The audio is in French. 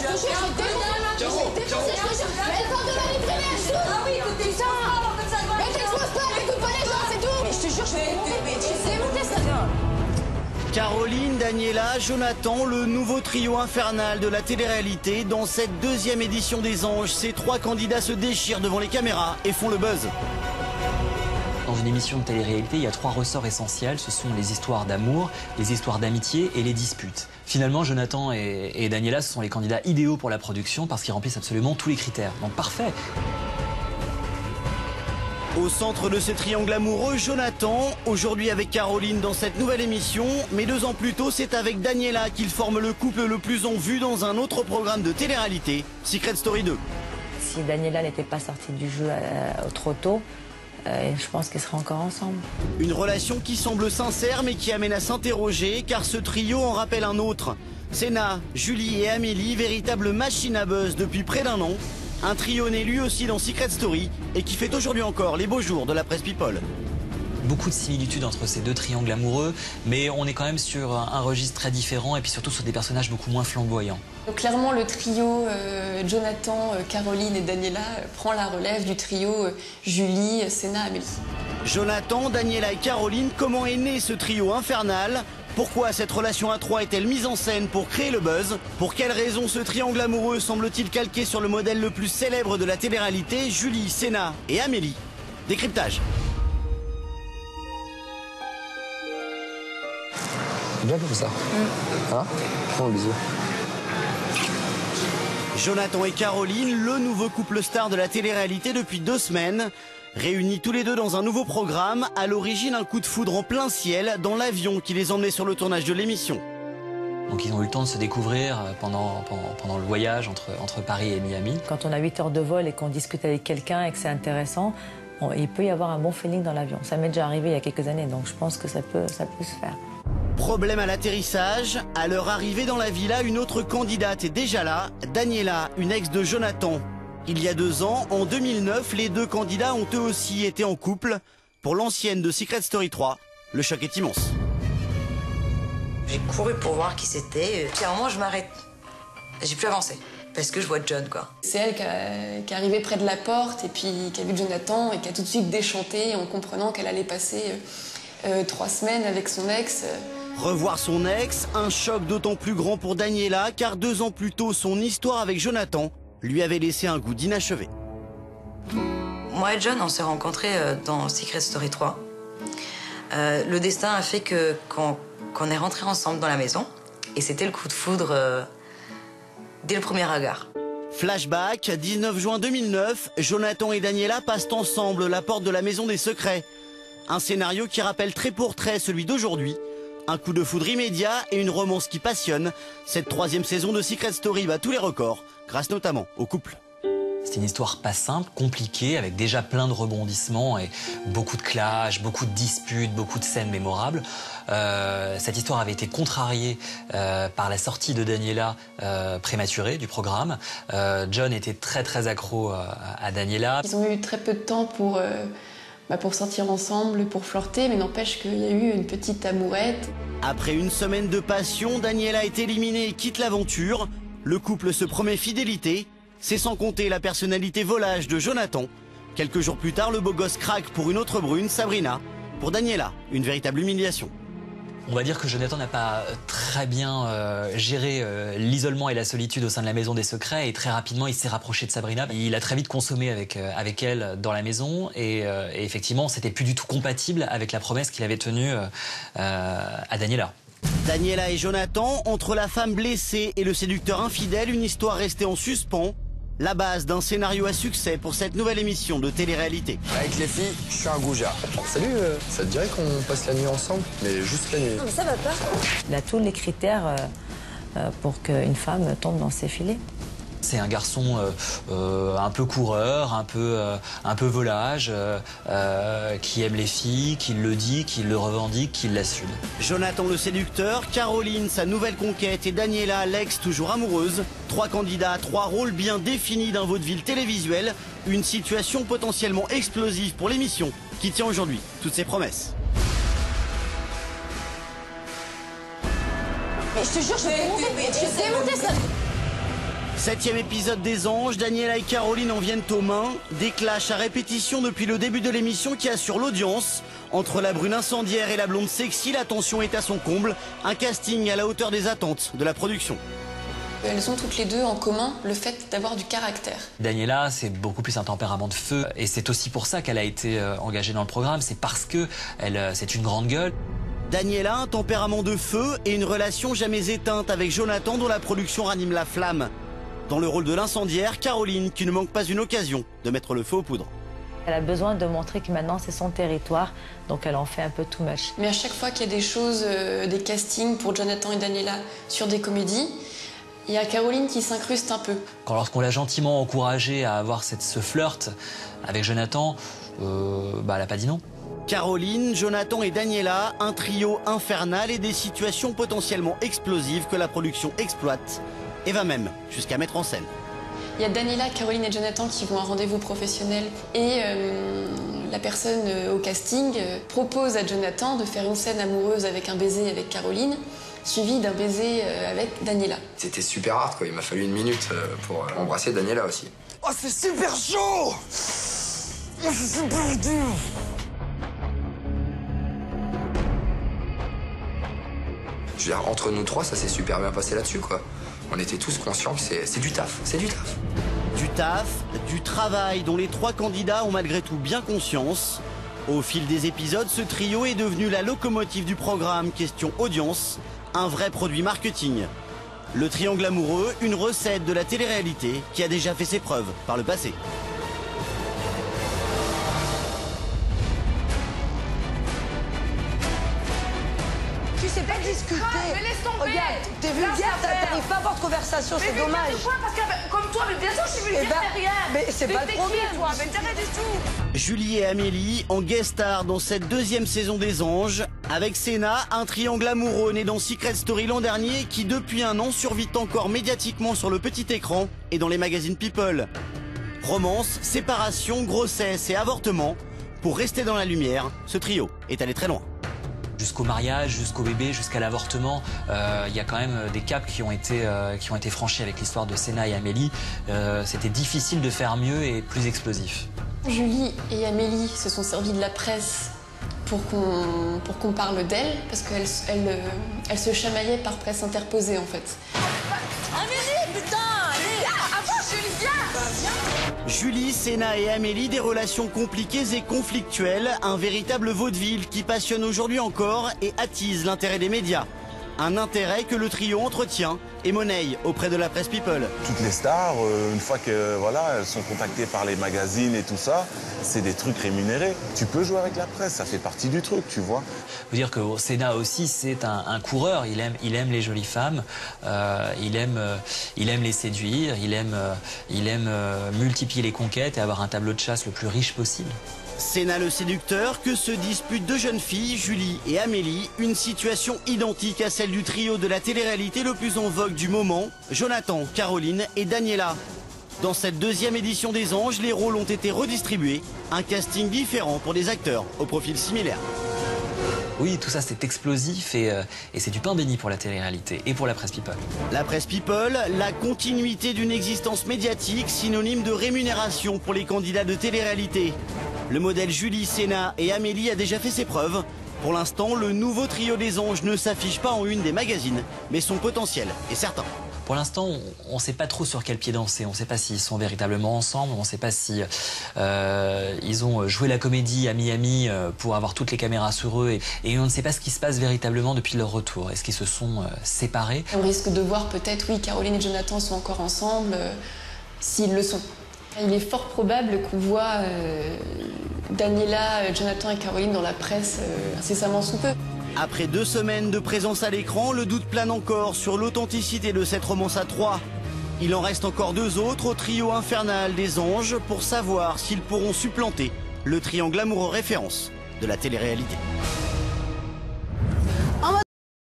te jure, je vais défoncer, mais elle porte de ma vie privée, elle s'ouvre. Ah oui, écoutez, ça. Mais t'exposes pas, t'écoutes pas les gens, c'est tout. Mais je te jure, je vais démonter ça. Caroline, Daniela, Jonathan, le nouveau trio infernal de la télé-réalité. Dans cette deuxième édition des Anges, ces trois candidats se déchirent devant les caméras et font le buzz. Dans une émission de télé-réalité, il y a trois ressorts essentiels. Ce sont les histoires d'amour, les histoires d'amitié et les disputes. Finalement, Jonathan et Daniela, ce sont les candidats idéaux pour la production parce qu'ils remplissent absolument tous les critères. Donc parfait. Au centre de ce triangle amoureux, Jonathan, aujourd'hui avec Caroline dans cette nouvelle émission, mais 2 ans plus tôt, c'est avec Daniela qu'il forme le couple le plus en vue dans un autre programme de télé-réalité, Secret Story 2. Si Daniela n'était pas sortie du jeu trop tôt, je pense qu'ils seraient encore ensemble. Une relation qui semble sincère mais qui amène à s'interroger car ce trio en rappelle un autre. Sénat, Julie et Amélie, véritable machine à buzz depuis près d'1 an. Un trio né lui aussi dans Secret Story et qui fait aujourd'hui encore les beaux jours de la presse people. Beaucoup de similitudes entre ces deux triangles amoureux, mais on est quand même sur un registre très différent et puis surtout sur des personnages beaucoup moins flamboyants. Donc, clairement, le trio Jonathan, Caroline et Daniela prend la relève du trio Julie, Sénat, Amélie. Jonathan, Daniela et Caroline, comment est né ce trio infernal? Pourquoi cette relation à 3 est-elle mise en scène pour créer le buzz? Pour quelles raisons ce triangle amoureux semble-t-il calqué sur le modèle le plus célèbre de la télé-réalité, Julie, Sénat et Amélie? Décryptage. C'est bien comme ça. Hein? Prends le bisou. Jonathan et Caroline, le nouveau couple star de la télé-réalité depuis 2 semaines. Réunis tous les deux dans un nouveau programme, à l'origine un coup de foudre en plein ciel dans l'avion qui les emmenait sur le tournage de l'émission. Donc ils ont eu le temps de se découvrir pendant le voyage entre Paris et Miami. Quand on a 8 heures de vol et qu'on discute avec quelqu'un et que c'est intéressant, il peut y avoir un bon feeling dans l'avion. Ça m'est déjà arrivé il y a quelques années, donc je pense que ça peut se faire. Problème à l'atterrissage, à leur arrivée dans la villa, une autre candidate est déjà là, Daniela, une ex de Jonathan. Il y a 2 ans, en 2009, les 2 candidats ont eux aussi été en couple. Pour l'ancienne de Secret Story 3, le choc est immense. J'ai couru pour voir qui c'était. Puis à un moment, je m'arrête. J'ai plus avancé. Parce que je vois John, quoi. C'est elle qui est arrivée près de la porte et puis qui a vu Jonathan et qui a tout de suite déchanté en comprenant qu'elle allait passer 3 semaines avec son ex. Revoir son ex, un choc d'autant plus grand pour Daniela, car 2 ans plus tôt, son histoire avec Jonathan lui avait laissé un goût d'inachevé. Moi et John, on s'est rencontrés dans Secret Story 3. Le destin a fait qu'on est rentrés ensemble dans la maison. Et c'était le coup de foudre dès le premier regard. Flashback, 19 juin 2009, Jonathan et Daniela passent ensemble la porte de la maison des secrets. Un scénario qui rappelle trait pour trait celui d'aujourd'hui. Un coup de foudre immédiat et une romance qui passionne. Cette 3e saison de Secret Story bat tous les records, grâce notamment au couple. C'est une histoire pas simple, compliquée, avec déjà plein de rebondissements et beaucoup de clashs, beaucoup de disputes, beaucoup de scènes mémorables. Cette histoire avait été contrariée par la sortie de Daniela prématurée du programme. John était très accro à Daniela. Ils ont eu très peu de temps pour sortir ensemble, pour flirter, mais n'empêche qu'il y a eu une petite amourette. Après une semaine de passion, Daniela est éliminée et quitte l'aventure. Le couple se promet fidélité. C'est sans compter la personnalité volage de Jonathan. Quelques jours plus tard, le beau gosse craque pour une autre brune, Sabrina. Pour Daniela, une véritable humiliation. On va dire que Jonathan n'a pas très bien géré l'isolement et la solitude au sein de la maison des secrets et très rapidement il s'est rapproché de Sabrina. Il a très vite consommé avec elle dans la maison et effectivement c'était plus du tout compatible avec la promesse qu'il avait tenue à Daniela. Daniela et Jonathan, entre la femme blessée et le séducteur infidèle, une histoire restée en suspens. La base d'un scénario à succès pour cette nouvelle émission de télé-réalité. Avec les filles, je suis un goujat. Salut, ça te dirait qu'on passe la nuit ensemble? Mais juste la nuit. Non mais ça va pas. Il a tous les critères pour qu'une femme tombe dans ses filets. C'est un garçon un peu coureur, un peu volage, qui aime les filles, qui le dit, qui le revendique, qui l'assume. Jonathan le séducteur, Caroline sa nouvelle conquête et Daniela l'ex toujours amoureuse. 3 candidats, 3 rôles bien définis d'un vaudeville télévisuel. Une situation potentiellement explosive pour l'émission qui tient aujourd'hui toutes ses promesses. Mais je te jure, je vais démonter ça. 7e épisode des Anges, Daniela et Caroline en viennent aux mains. Des clashs à répétition depuis le début de l'émission qui assure l'audience. Entre la brune incendiaire et la blonde sexy, la tension est à son comble. Un casting à la hauteur des attentes de la production. Elles ont toutes les deux en commun le fait d'avoir du caractère. Daniela, c'est beaucoup plus un tempérament de feu. Et c'est aussi pour ça qu'elle a été engagée dans le programme. C'est parce que c'est une grande gueule. Daniela, un tempérament de feu et une relation jamais éteinte avec Jonathan dont la production ranime la flamme. Dans le rôle de l'incendiaire, Caroline, qui ne manque pas une occasion de mettre le feu aux poudres. Elle a besoin de montrer que maintenant c'est son territoire, donc elle en fait un peu too much. Mais à chaque fois qu'il y a des choses, des castings pour Jonathan et Daniela sur des comédies, il y a Caroline qui s'incruste un peu. Lorsqu'on l'a gentiment encouragée à avoir ce flirt avec Jonathan, elle n'a pas dit non. Caroline, Jonathan et Daniela, un trio infernal et des situations potentiellement explosives que la production exploite et va même jusqu'à mettre en scène. Il y a Daniela, Caroline et Jonathan qui vont à un rendez-vous professionnel et la personne au casting propose à Jonathan de faire une scène amoureuse avec un baiser avec Caroline, suivi d'un baiser avec Daniela. C'était super hard, quoi. Il m'a fallu 1 minute pour embrasser Daniela aussi. Oh, c'est super chaud! C'est super dur! Je veux dire, entre nous trois, ça s'est super bien passé là-dessus, quoi. On était tous conscients que c'est du taf, c'est du taf. Du taf, du travail dont les 3 candidats ont malgré tout bien conscience. Au fil des épisodes, ce trio est devenu la locomotive du programme question audience, un vrai produit marketing. Le triangle amoureux, une recette de la télé-réalité qui a déjà fait ses preuves par le passé. Tu sais pas discuter. Mais laisse tomber. Regarde, t'es vulgaire, t'arrives pas à avoir de conversation, c'est dommage. Mais pourquoi? Parce que comme toi, mais bien sûr, je suis vulgaire, c'est rien. Mais c'est pas le problème. Toi, mais t'arrêtes du tout. Julie et Amélie en guest star dans cette 2e saison des Anges. Avec Sénat, un triangle amoureux né dans Secret Story l'an dernier qui depuis 1 an survit encore médiatiquement sur le petit écran et dans les magazines People. Romance, séparation, grossesse et avortement. Pour rester dans la lumière, ce trio est allé très loin. Jusqu'au mariage, jusqu'au bébé, jusqu'à l'avortement, il y a quand même des caps qui ont été franchis avec l'histoire de Sénat et Amélie. C'était difficile de faire mieux et plus explosif. Julie et Amélie se sont servies de la presse pour qu'on parle d'elles, parce qu'elles se chamaillaient par presse interposée en fait. Amélie, putain, allez. Avant, Julie, viens. Julie, Sénat et Amélie, des relations compliquées et conflictuelles, un véritable vaudeville qui passionne aujourd'hui encore et attise l'intérêt des médias. Un intérêt que le trio entretient et monnaie auprès de la presse People. Toutes les stars, une fois que voilà, elles sont contactées par les magazines et tout ça, c'est des trucs rémunérés. Tu peux jouer avec la presse, ça fait partie du truc, tu vois. Faut dire que Sénat aussi, c'est un coureur. Il aime les jolies femmes, il aime les séduire, il aime multiplier les conquêtes et avoir un tableau de chasse le plus riche possible. Sénat le séducteur que se disputent 2 jeunes filles, Julie et Amélie, une situation identique à celle du trio de la télé-réalité le plus en vogue du moment, Jonathan, Caroline et Daniela. Dans cette 2e édition des Anges, les rôles ont été redistribués, un casting différent pour des acteurs au profil similaire. Oui, tout ça c'est explosif et c'est du pain béni pour la télé-réalité et pour la presse People. La presse People, la continuité d'une existence médiatique synonyme de rémunération pour les candidats de télé-réalité. Le modèle Julie, Sénat et Amélie a déjà fait ses preuves. Pour l'instant, le nouveau trio des Anges ne s'affiche pas en une des magazines, mais son potentiel est certain. Pour l'instant, on ne sait pas trop sur quel pied danser. On ne sait pas s'ils sont véritablement ensemble. On ne sait pas si ils ont joué la comédie à Miami pour avoir toutes les caméras sur eux. Et on ne sait pas ce qui se passe véritablement depuis leur retour. Est-ce qu'ils se sont séparés? On risque de voir peut-être, oui, Caroline et Jonathan sont encore ensemble, s'ils le sont. Il est fort probable qu'on voit Daniela, Jonathan et Caroline dans la presse incessamment sous peu. Après 2 semaines de présence à l'écran, le doute plane encore sur l'authenticité de cette romance à 3. Il en reste encore 2 autres au trio infernal des Anges pour savoir s'ils pourront supplanter le triangle amoureux référence de la télé-réalité.